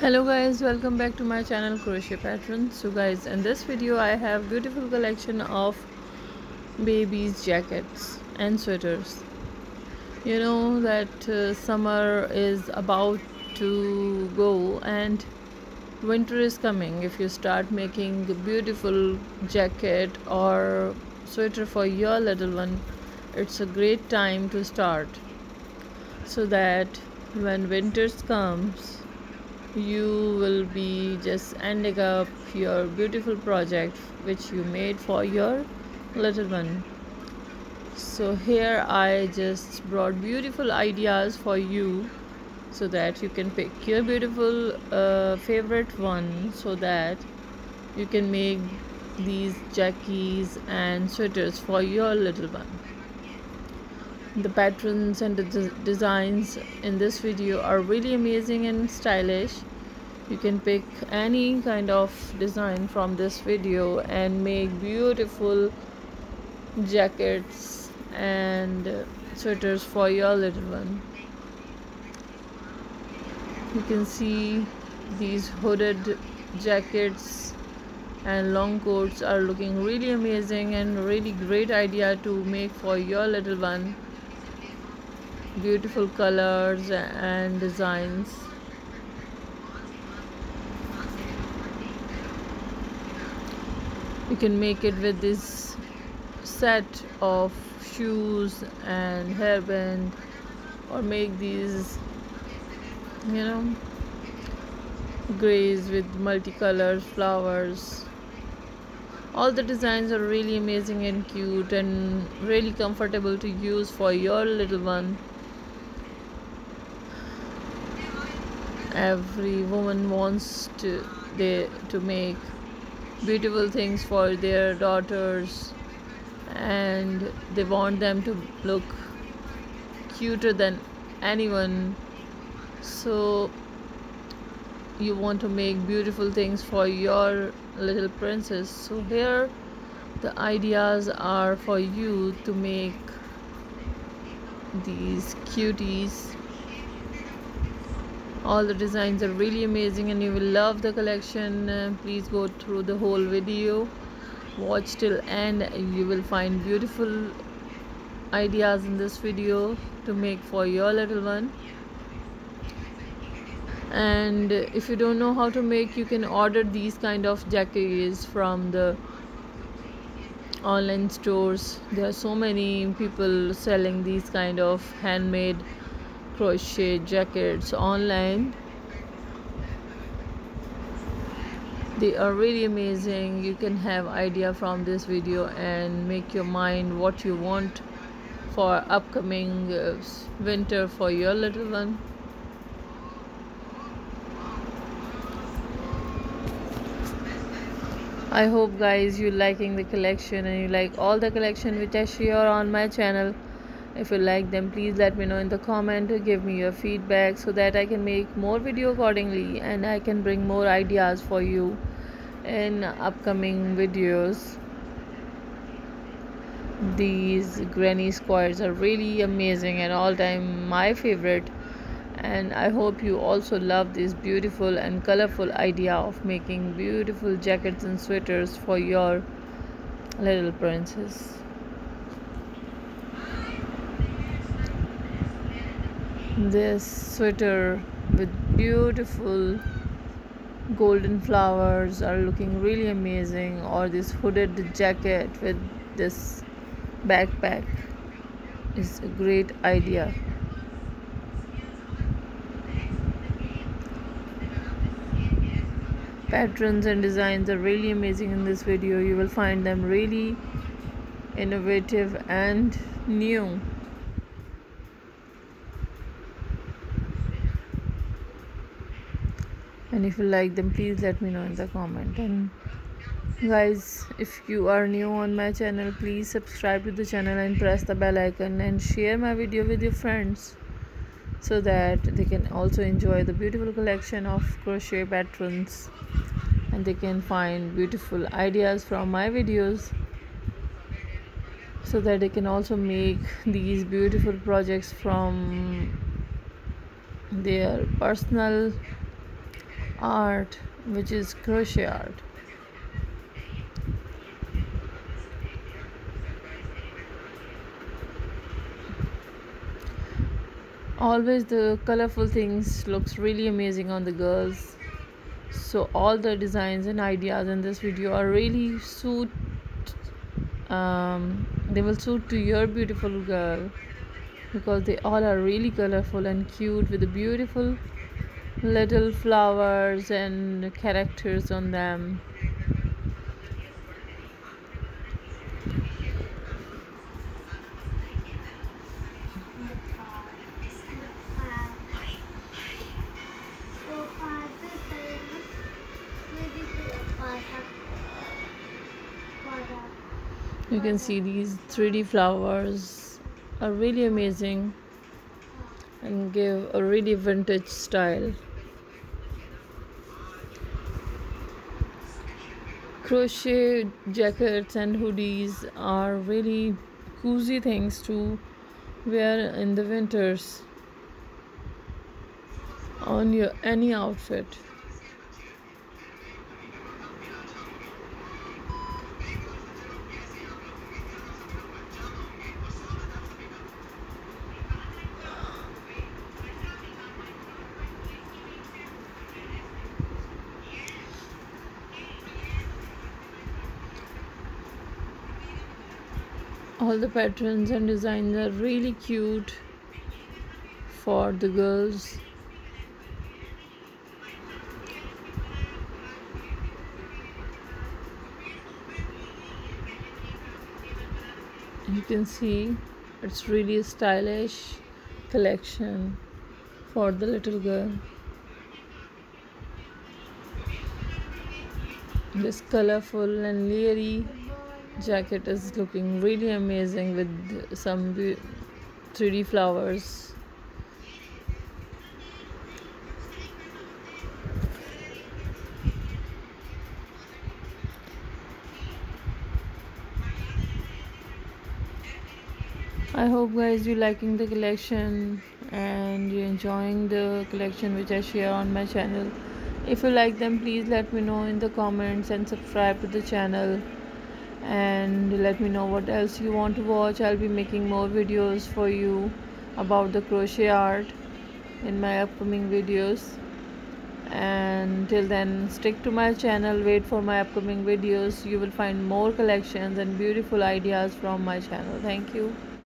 Hello guys, welcome back to my channel Crochet Patterns. So guys, in this video I have beautiful collection of babies jackets and sweaters. You know that summer is about to go and winter is coming. If you start making a beautiful jacket or sweater for your little one, it's a great time to start, so that when winter comes you will be just ending up your beautiful project which you made for your little one. So here I just brought beautiful ideas for you, so that you can pick your beautiful favorite one, so that you can make these jackies and sweaters for your little one. The patterns and the designs in this video are really amazing and stylish. You can pick any kind of design from this video and make beautiful jackets and sweaters for your little one. You can see these hooded jackets and long coats are looking really amazing and really great idea to make for your little one. Beautiful colors and designs. You can make it with this set of shoes and hairband, or make these grays with multicolored flowers. All the designs are really amazing and cute and really comfortable to use for your little one. Every woman wants to make beautiful things for their daughters, and they want them to look cuter than anyone. So you want to make beautiful things for your little princess. So here the ideas are for you to make these cuties. All the designs are really amazing and you will love the collection. Please go through the whole video, watch till end. You will find beautiful ideas in this video to make for your little one. And if you don't know how to make, you can order these kind of jackets from the online stores. There are so many people selling these kind of handmade crochet jackets online. They are really amazing. You can have idea from this video and make your mind what you want for upcoming winter for your little one. I hope guys you liking the collection and you like all the collection which I share on my channel. If you like them, please let me know in the comment. Give me your feedback so that I can make more video accordingly and I can bring more ideas for you in upcoming videos. These granny squares are really amazing and all time my favorite, and I hope you also love this beautiful and colorful idea of making beautiful jackets and sweaters for your little princess. This sweater with beautiful golden flowers are looking really amazing, or this hooded jacket with this backpack is a great idea. Patterns and designs are really amazing in this video. You will find them really innovative and new. And if you like them, please let me know in the comment. And guys, if you are new on my channel, please subscribe to the channel and press the bell icon and share my video with your friends, so that they can also enjoy the beautiful collection of crochet patterns and they can find beautiful ideas from my videos, so that they can also make these beautiful projects from their personal art, which is crochet art. Always the colorful things looks really amazing on the girls. So all the designs and ideas in this video are really they will suit to your beautiful girl, because they all are really colorful and cute with the beautiful little flowers and characters on them. You can see these 3D flowers are really amazing and give a really vintage style. Crochet jackets and hoodies are really cozy things to wear in the winters on your any outfit. All the patterns and designs are really cute for the girls. You can see it's really a stylish collection for the little girl. This colorful and layering jacket is looking really amazing with some 3D flowers. I hope guys you liking the collection and you enjoying the collection which I share on my channel. If you like them, please let me know in the comments and subscribe to the channel, and let me know what else you want to watch. I'll be making more videos for you about the crochet art in my upcoming videos. And till then, stick to my channel, wait for my upcoming videos. You will find more collections and beautiful ideas from my channel. Thank you.